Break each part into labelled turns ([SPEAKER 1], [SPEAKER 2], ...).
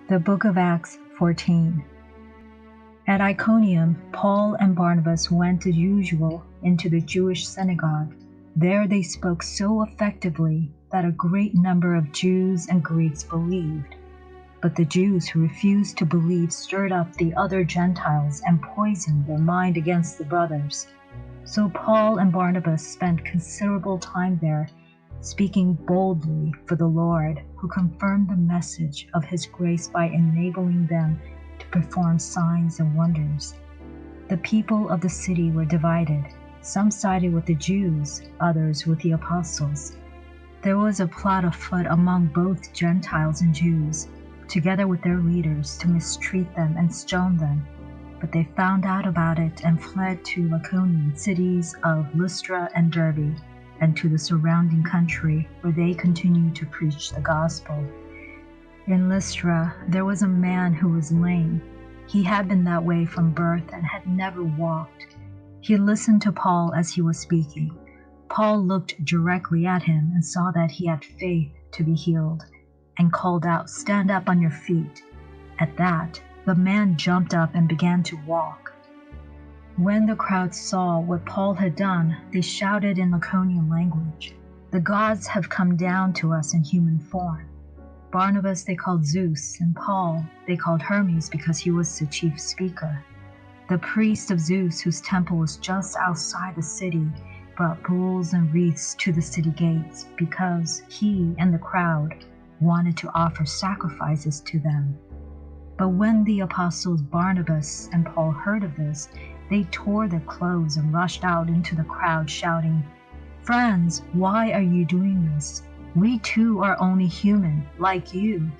[SPEAKER 1] The Book of Acts 14. At Iconium, Paul and Barnabas went as usual into the Jewish synagogue. There they spoke so effectively that a great number of Jews and Greeks believed. But the Jews who refused to believe stirred up the other Gentiles and poisoned their mind against the brothers. So Paul and Barnabas spent considerable time there, speaking boldly for the Lord, who confirmed the message of his grace by enabling them to perform signs and wonders. The people of the city were divided. Some sided with the Jews, others with the apostles. There was a plot afoot among both Gentiles and Jews, together with their leaders, to mistreat them and stone them. But they found out about it and fled to Lycaonian cities of Lystra and Derbe, and to the surrounding country, where they continued to preach the gospel. In Lystra there was a man who was lame. He had been that way from birth and had never walked. He listened to Paul as he was speaking. Paul looked directly at him and saw that he had faith to be healed, and called out, "Stand up on your feet." At that, the man jumped up and began to walk. When the crowd saw what Paul had done, they shouted in Lycaonian language, "The gods have come down to us in human form." Barnabas they called Zeus, and Paul they called Hermes because he was the chief speaker. The priest of Zeus, whose temple was just outside the city, brought bulls and wreaths to the city gates because he and the crowd wanted to offer sacrifices to them. But when the apostles Barnabas and Paul heard of this, they tore their clothes and rushed out into the crowd, shouting, "Friends, why are you doing this? We too are only human, like you.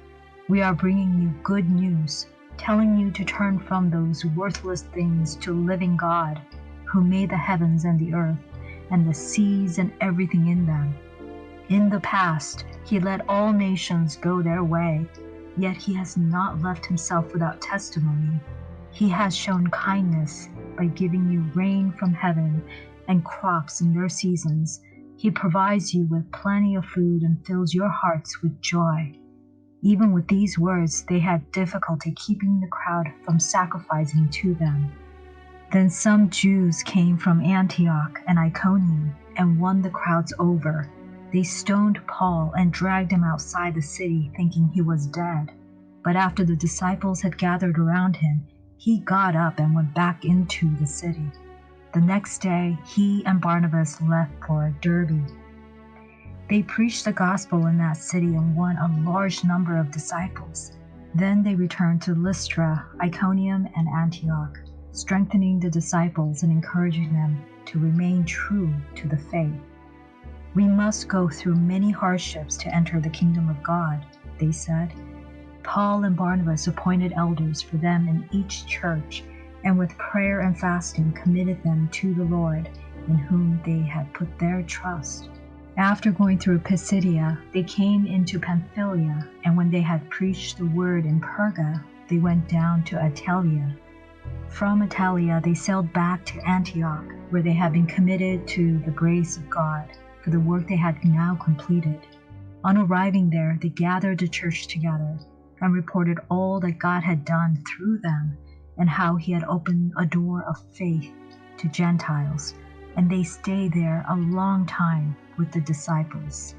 [SPEAKER 1] We are bringing you good news, telling you to turn from those worthless things to the living God, who made the heavens and the earth, and the seas and everything in them. In the past, he let all nations go their way, yet he has not left himself without testimony. He has shown kindness by giving you rain from heaven and crops in their seasons. He provides you with plenty of food and fills your hearts with joy." Even with these words, they had difficulty keeping the crowd from sacrificing to them. Then some Jews came from Antioch and Iconium and won the crowds over. They stoned Paul and dragged him outside the city, thinking he was dead. But after the disciples had gathered around him, he got up and went back into the city. The next day, he and Barnabas left for Derbe. They preached the gospel in that city and won a large number of disciples. Then they returned to Lystra, Iconium, and Antioch, strengthening the disciples and encouraging them to remain true to the faith. "We must go through many hardships to enter the kingdom of God," they said. Paul and Barnabas appointed elders for them in each church, and with prayer and fasting committed them to the Lord, in whom they had put their trust. After going through Pisidia, they came into Pamphylia, and when they had preached the word in Perga, they went down to Attalia. From Attalia they sailed back to Antioch, where they had been committed to the grace of God for the work they had now completed. On arriving there, they gathered the church together and reported all that God had done through them, and how he had opened a door of faith to Gentiles, and they stayed there a long time with the disciples.